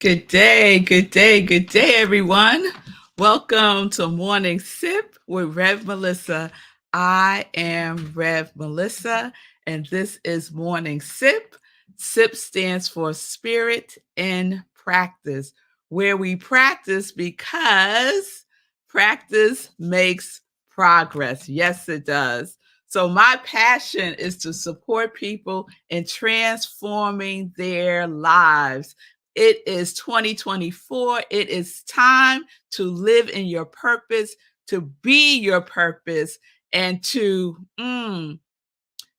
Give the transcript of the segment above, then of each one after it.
Good day, good day, good day, everyone. Welcome to Morning Sip with Rev Melissa. I am Rev Melissa, and this is Morning Sip. SIP stands for Spirit in Practice, where we practice because practice makes progress. Yes, it does. So, my passion is to support people in transforming their lives. It is 2024. It is time to live in your purpose, to be your purpose, and to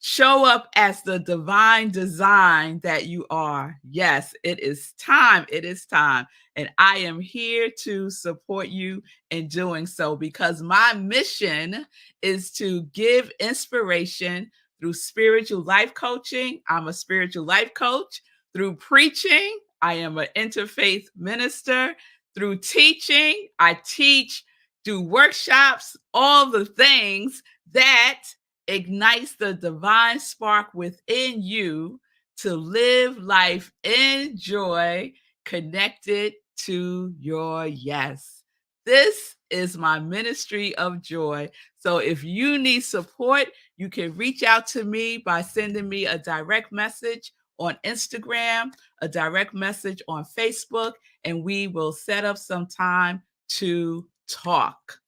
show up as the divine design that you are. Yes, it is time. It is time. And I am here to support you in doing so because my mission is to give inspiration through spiritual life coaching. I'm a spiritual life coach. Through preaching, I am an interfaith minister. Through teaching, I teach, do workshops, all the things that ignites the divine spark within you to live life in joy, connected to your yes. This is my ministry of joy. So if you need support, you can reach out to me by sending me a direct message on Instagram, a direct message on Facebook, and we will set up some time to talk.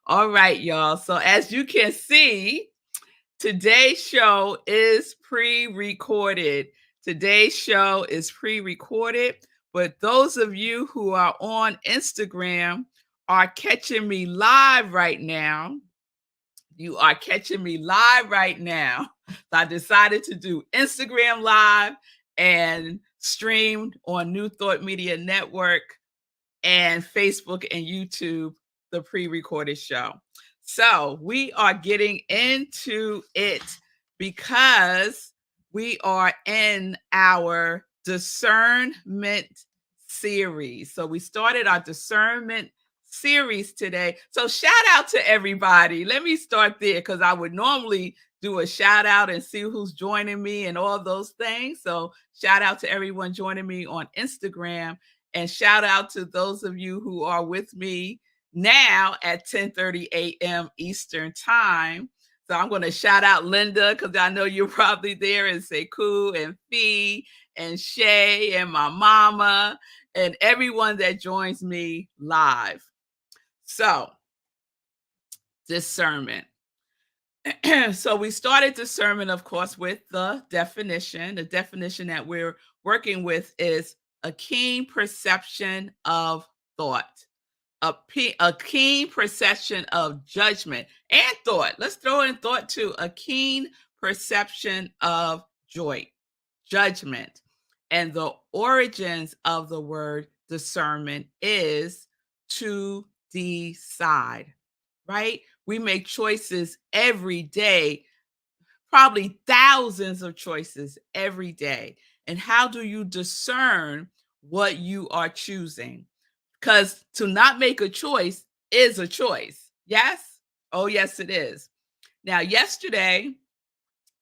All right, y'all. So as you can see, today's show is pre-recorded. Today's show is pre-recorded, but those of you who are on Instagram are catching me live right now. You are catching me live right now. So I decided to do Instagram live and streamed on New Thought Media Network and Facebook and YouTube, the pre-recorded show. So we are getting into it because we are in our discernment series. So we started our discernment series today. So shout out to everybody. Let me start there because I would normally do a shout out and see who's joining me and all those things. So shout out to everyone joining me on Instagram. And shout out to those of you who are with me now at 10:30 a.m. Eastern Time. So I'm going to shout out Linda because I know you're probably there, and Sekou and Fee and Shay and my mama and everyone that joins me live. So, discernment. So we started discernment, of course, with the definition. The definition that we're working with is a keen perception of thought, a keen perception of judgment and thought. Let's throw in thought too. A keen perception of joy, judgment. And the origins of the word discernment is to decide, right? We make choices every day, probably thousands of choices every day. And how do you discern what you are choosing? Because to not make a choice is a choice. Yes? Oh, yes, it is. Now, yesterday,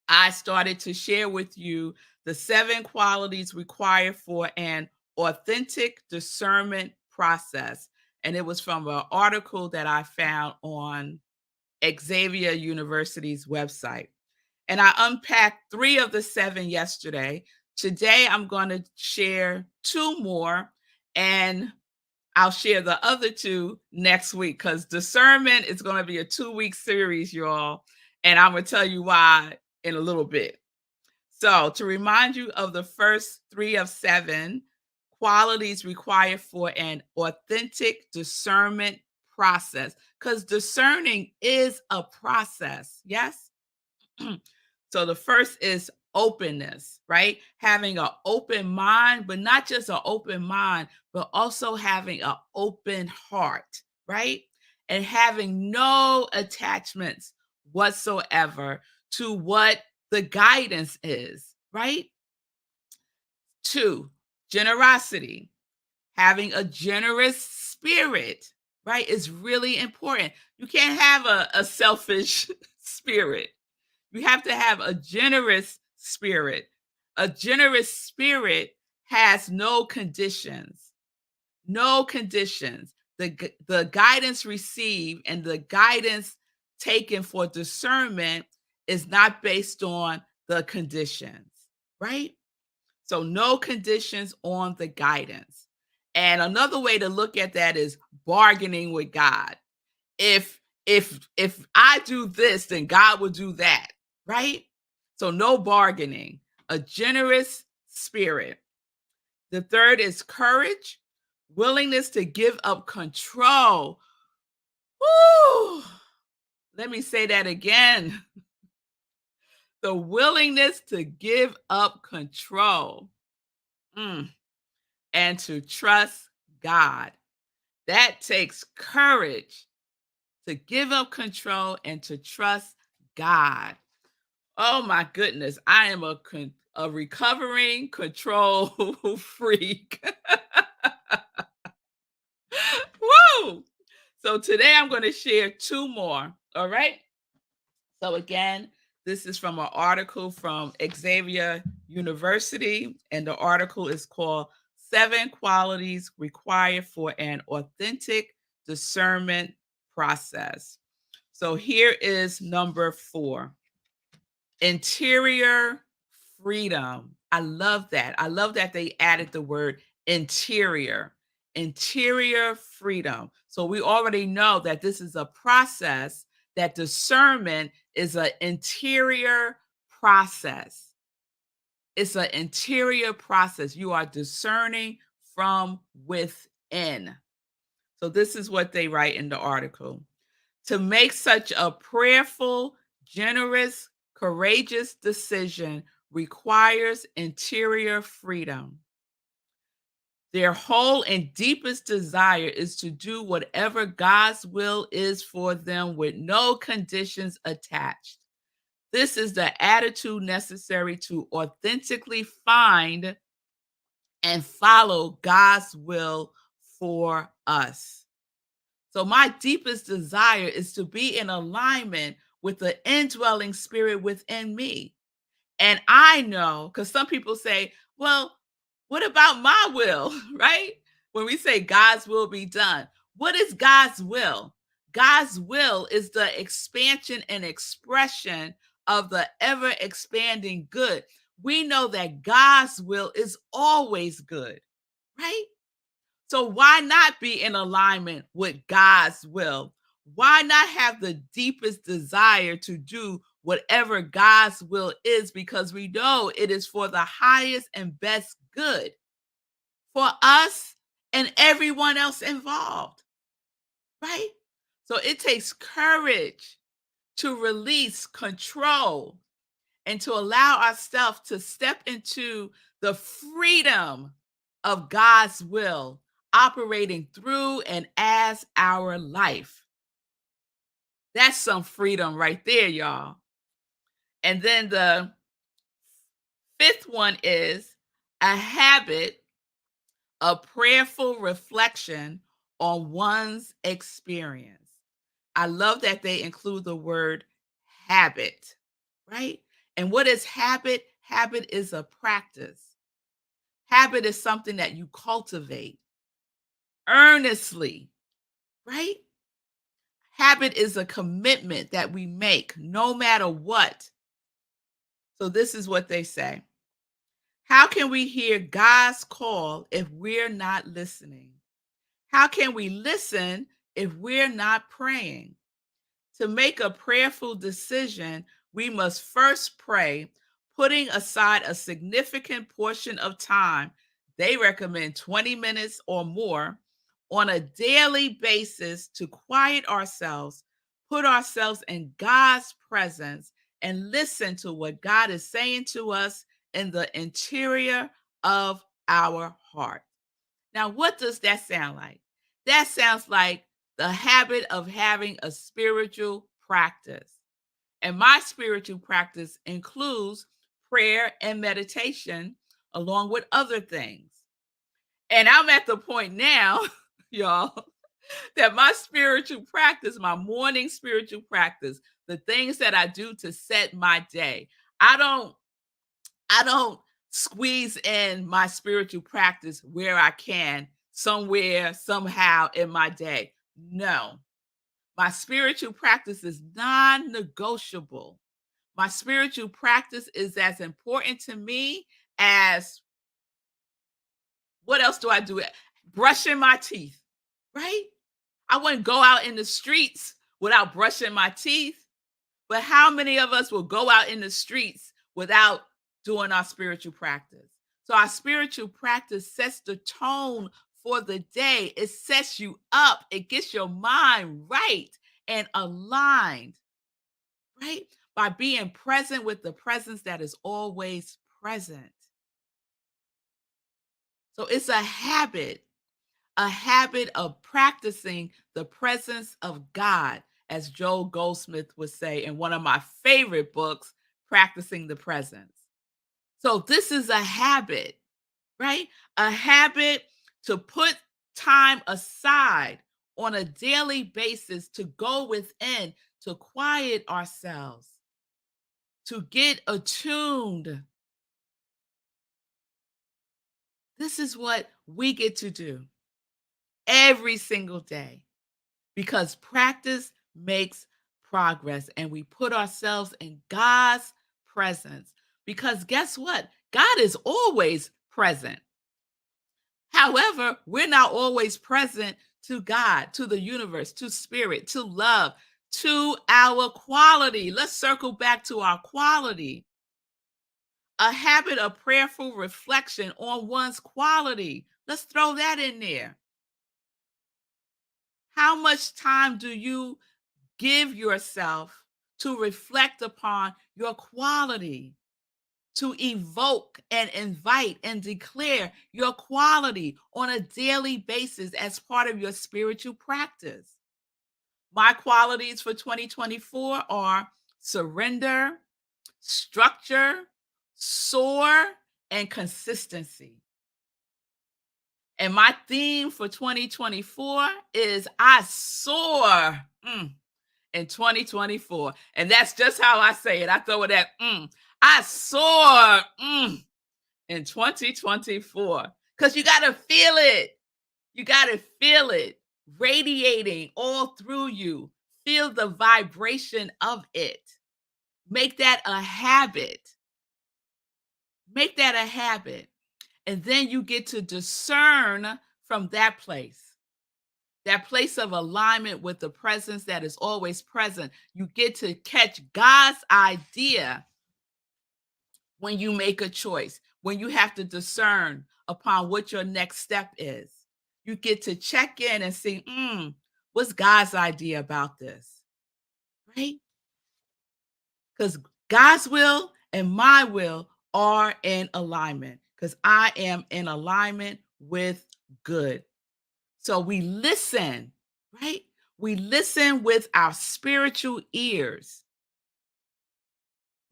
I started to share with you the 7 qualities required for an authentic discernment process. And it was from an article that I found on Xavier University's website. And I unpacked 3 of the 7 yesterday. Today, I'm going to share 2 more, and I'll share the other 2 next week because discernment is going to be a 2-week series, y'all. And I'm going to tell you why in a little bit. So, to remind you of the first 3 of 7 qualities required for an authentic discernment process, because discerning is a process. Yes. So the first is openness, right? Having an open mind, but not just an open mind, but also having an open heart, right? And having no attachments whatsoever to what the guidance is, right? 2, generosity. Having a generous spirit, right, is really important. You can't have a selfish spirit. You have to have a generous spirit. A generous spirit has no conditions. No conditions. The guidance received and the guidance taken for discernment is not based on the conditions, right? So no conditions on the guidance. And another way to look at that is bargaining with God. If I do this, then God will do that, right? So no bargaining, a generous spirit. The third is courage, willingness to give up control. Woo! Let me say that again. The willingness to give up control. Mm. And to trust God. That takes courage to give up control and to trust God. Oh my goodness, I am a recovering control freak. Woo! So today I'm going to share two more. All right. So again, this is from an article from Xavier University, and the article is called Seven Qualities Required for an Authentic Discernment Process. So here is number 4. Interior freedom. I love that. I love that they added the word interior. Interior freedom. So we already know that this is a process, that discernment is an interior process. It's an interior process. You are discerning from within. So this is what they write in the article. To make such a prayerful, generous, courageous decision requires interior freedom. Their whole and deepest desire is to do whatever God's will is for them with no conditions attached. This is the attitude necessary to authentically find and follow God's will for us. So my deepest desire is to be in alignment with the indwelling spirit within me. And I know, because some people say, well, what about my will, right? When we say God's will be done, what is God's will? God's will is the expansion and expression of the ever expanding good. We know that God's will is always good, right? So why not be in alignment with God's will? Why not have the deepest desire to do whatever God's will is? Because we know it is for the highest and best good for us and everyone else involved, right? So it takes courage to release control and to allow ourselves to step into the freedom of God's will operating through and as our life. That's some freedom right there, y'all. And then the fifth one is a habit of prayerful reflection on one's experience. I love that they include the word habit, right? And what is habit? Habit is a practice. Habit is something that you cultivate earnestly, right? Habit is a commitment that we make no matter what. So this is what they say. How can we hear God's call if we're not listening? How can we listen if we're not praying? To make a prayerful decision, we must first pray, putting aside a significant portion of time. They recommend 20 minutes or more on a daily basis to quiet ourselves, put ourselves in God's presence, and listen to what God is saying to us in the interior of our heart. Now, what does that sound like? That sounds like the habit of having a spiritual practice. And my spiritual practice includes prayer and meditation, along with other things. And I'm at the point now, y'all, that my spiritual practice, my morning spiritual practice, the things that I do to set my day, I don't squeeze in my spiritual practice where I can somewhere, somehow in my day. No, my spiritual practice is non negotiable. My spiritual practice is as important to me as what else do I do? Brushing my teeth, right? I wouldn't go out in the streets without brushing my teeth. But how many of us will go out in the streets without doing our spiritual practice? So, our spiritual practice sets the tone for the day. It sets you up, it gets your mind right and aligned, right? By being present with the presence that is always present. So, it's a habit of practicing the presence of God, as Joel Goldsmith would say in one of my favorite books, Practicing the Presence. So, this is a habit, right? A habit to put time aside on a daily basis to go within, to quiet ourselves, to get attuned. This is what we get to do every single day, because practice makes progress and we put ourselves in God's presence. Because guess what? God is always present. However, we're not always present to God, to the universe, to spirit, to love, to our quality. Let's circle back to our quality. A habit of prayerful reflection on one's quality. Let's throw that in there. How much time do you give yourself to reflect upon your quality, to evoke and invite and declare your quality on a daily basis as part of your spiritual practice? My qualities for 2024 are surrender, structure, soar, and consistency. And my theme for 2024 is I soar. In 2024. And that's just how I say it. I throw it at I soar in 2024. Because you got to feel it. You got to feel it radiating all through you. Feel the vibration of it. Make that a habit. Make that a habit. And then you get to discern from that place of alignment with the presence that is always present. You get to catch God's idea when you make a choice, when you have to discern upon what your next step is. You get to check in and see, what's God's idea about this, right? Because God's will and my will are in alignment, because I am in alignment with good. So we listen, right? We listen with our spiritual ears.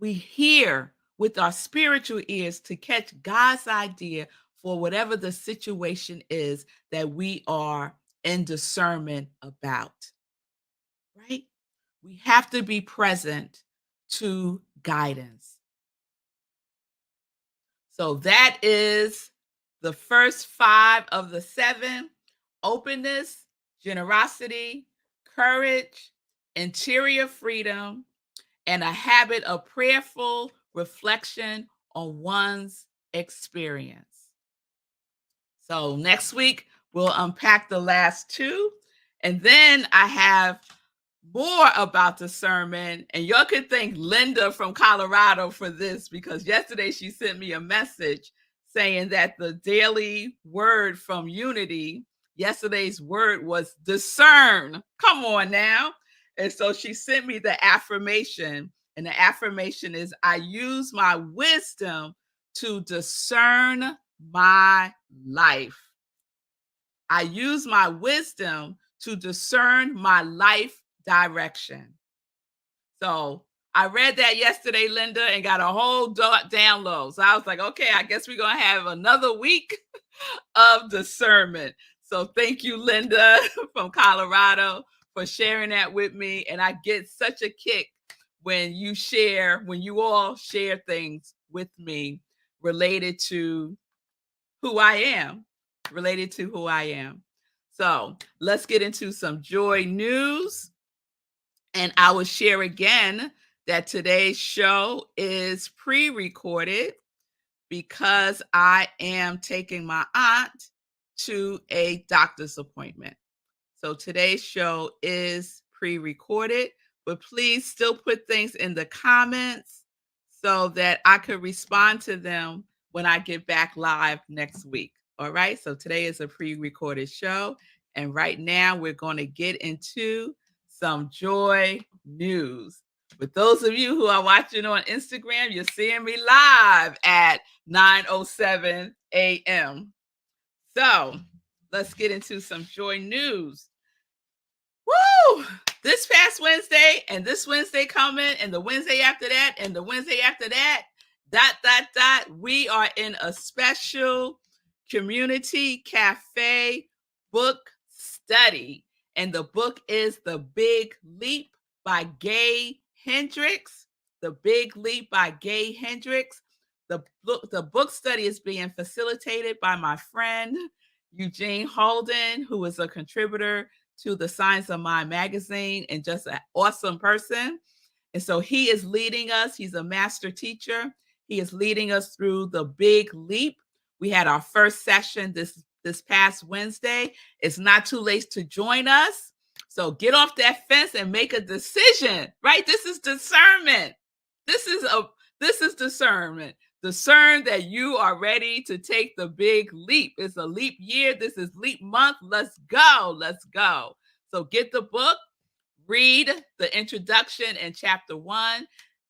We hear with our spiritual ears to catch God's idea for whatever the situation is that we are in discernment about, right? We have to be present to guidance. So that is the first 5 of the 7: openness, generosity, courage, interior freedom, and a habit of prayerful reflection on one's experience. So next week, we'll unpack the last 2. And then I have more about discernment. And y'all could thank Linda from Colorado for this, because yesterday she sent me a message saying that the daily word from Unity, yesterday's word was discern. Come on now. And so she sent me the affirmation. And the affirmation is, I use my wisdom to discern my life. I use my wisdom to discern my life direction. So I read that yesterday, Linda, and got a whole download. So I was like, okay, I guess we're going to have another week of discernment. So thank you, Linda from Colorado, for sharing that with me. And I get such a kick when you all share things with me related to who I am, related to who I am. So let's get into some joy news. And I will share again that today's show is pre-recorded because I am taking my aunt to a doctor's appointment. So today's show is pre-recorded, but please still put things in the comments so that I could respond to them when I get back live next week. All right. So today is a pre-recorded show. And right now we're going to get into some joy news. With those of you who are watching on Instagram, you're seeing me live at 9:07 a.m. So let's get into some joy news. Woo! This past Wednesday and this Wednesday coming and the Wednesday after that and the Wednesday after that, we are in a special community cafe book study. And the book is The Big Leap by Gay Hendricks. The Big Leap by Gay Hendricks. The book study is being facilitated by my friend Eugene Holden, who is a contributor to the Science of Mind magazine and just an awesome person. And so he is leading us. He's a master teacher. He is leading us through the Big Leap. We had our first session this past Wednesday. It's not too late to join us. So get off that fence and make a decision, right? This is discernment. This is discernment. Discern that you are ready to take the big leap. It's a leap year. This is leap month. Let's go. Let's go. So get the book, read the introduction and chapter 1.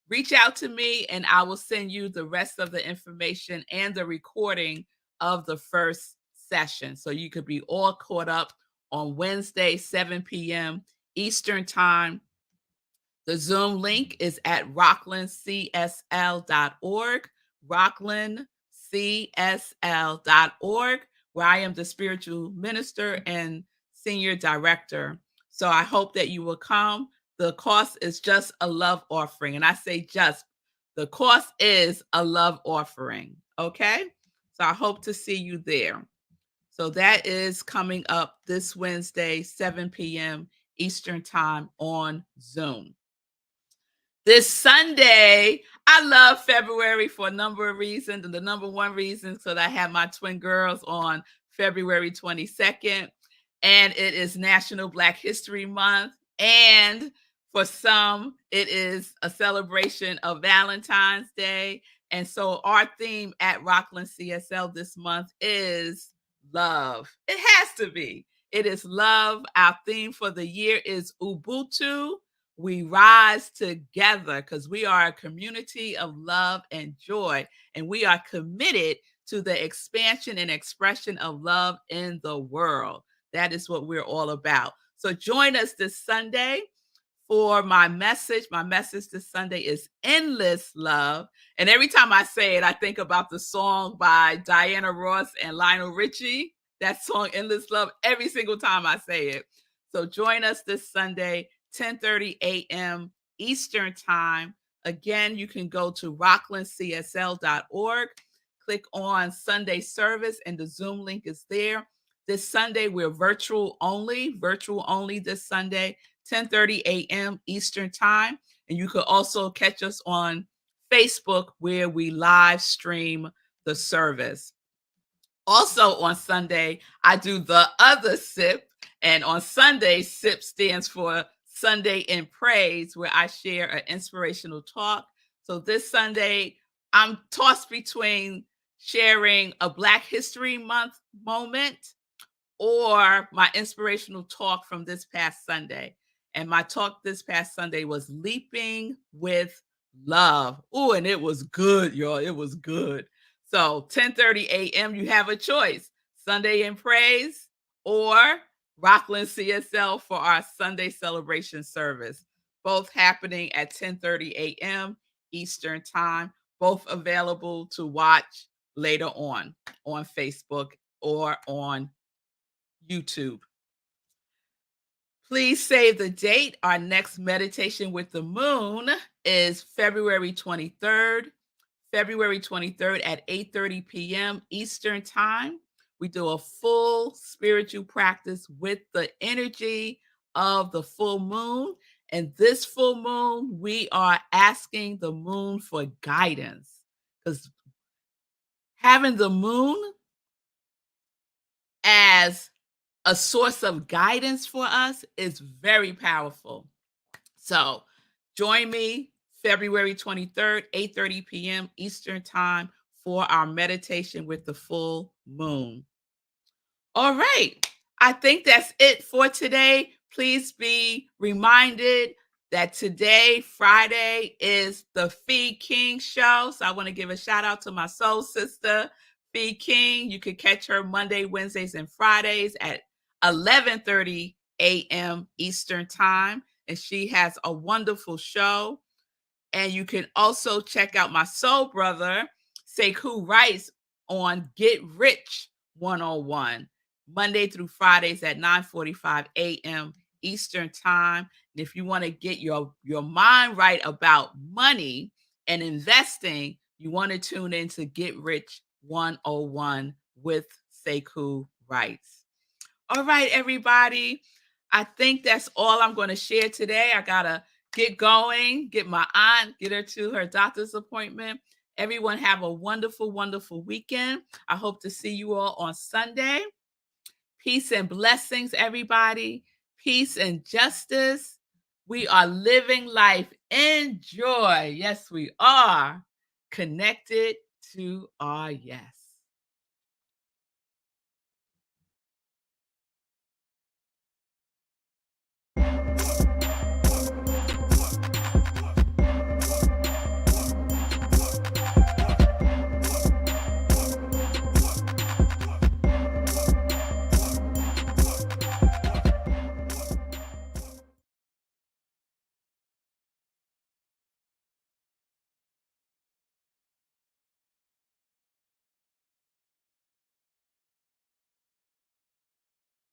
Reach out to me and I will send you the rest of the information and the recording of the first session. So you could be all caught up on Wednesday, 7 p.m. Eastern Time. The Zoom link is at rocklandcsl.org, rocklandcsl.org, where I am the spiritual minister and senior director. So I hope that you will come. The cost is just a love offering. And I say just, the cost is a love offering. Okay? So I hope to see you there. So that is coming up this Wednesday, 7 p.m. Eastern Time on Zoom. This Sunday, I love February for a number of reasons. And the number one reason is that I have my twin girls on February 22nd. And it is National Black History Month. And for some, it is a celebration of Valentine's Day. And so our theme at Rockland CSL this month is love. It has to be. It is love. Our theme for the year is Ubuntu. We rise together because we are a community of love and joy, and we are committed to the expansion and expression of love in the world. That is what we're all about. So join us this Sunday for my message. My message this Sunday is Endless Love. And every time I say it, I think about the song by Diana Ross and Lionel Richie. That song, Endless Love, every single time I say it. So join us this Sunday, 10:30 a.m. Eastern Time. Again, you can go to rocklandcsl.org, click on Sunday service, and the Zoom link is there. This Sunday, we're virtual only this Sunday, 10:30 a.m. Eastern Time. And you could also catch us on Facebook where we live stream the service. Also on Sunday, I do the other SIP. And on Sunday, SIP stands for Sunday in Praise, where I share an inspirational talk. So this Sunday, I'm tossed between sharing a Black History Month moment or my inspirational talk from this past Sunday. And my talk this past Sunday was Leaping with Love. Oh, and it was good, y'all. It was good. So 10:30 a.m., you have a choice. Sunday in Praise or Rockland CSL for our Sunday celebration service. Both happening at 10:30 a.m. Eastern Time. Both available to watch later on Facebook or on YouTube. Please save the date. Our next meditation with the moon is February 23rd. February 23rd at 8:30 p.m. Eastern Time. We do a full spiritual practice with the energy of the full moon. And this full moon, we are asking the moon for guidance because having the moon as a source of guidance for us is very powerful. So join me February 23rd, 8:30 p.m. Eastern Time for our meditation with the full moon. All right. I think that's it for today. Please be reminded that today, Friday, is the Fee King show. So I want to give a shout out to my soul sister, Fee King. You can catch her Monday, Wednesdays, and Fridays at 11:30 a.m. Eastern Time. And she has a wonderful show. And you can also check out my soul brother, Sekou Rice, on Get Rich 101, Monday through Fridays at 9:45 a.m. Eastern Time. And if you want to get your mind right about money and investing, you want to tune in to Get Rich 101 with Sekou Rice. All right, everybody. I think that's all I'm going to share today. I got to get going, get my aunt, get her to her doctor's appointment. Everyone have a wonderful, wonderful weekend. I hope to see you all on Sunday. Peace and blessings, everybody. Peace and justice. We are living life in joy. Yes, we are connected to our yes.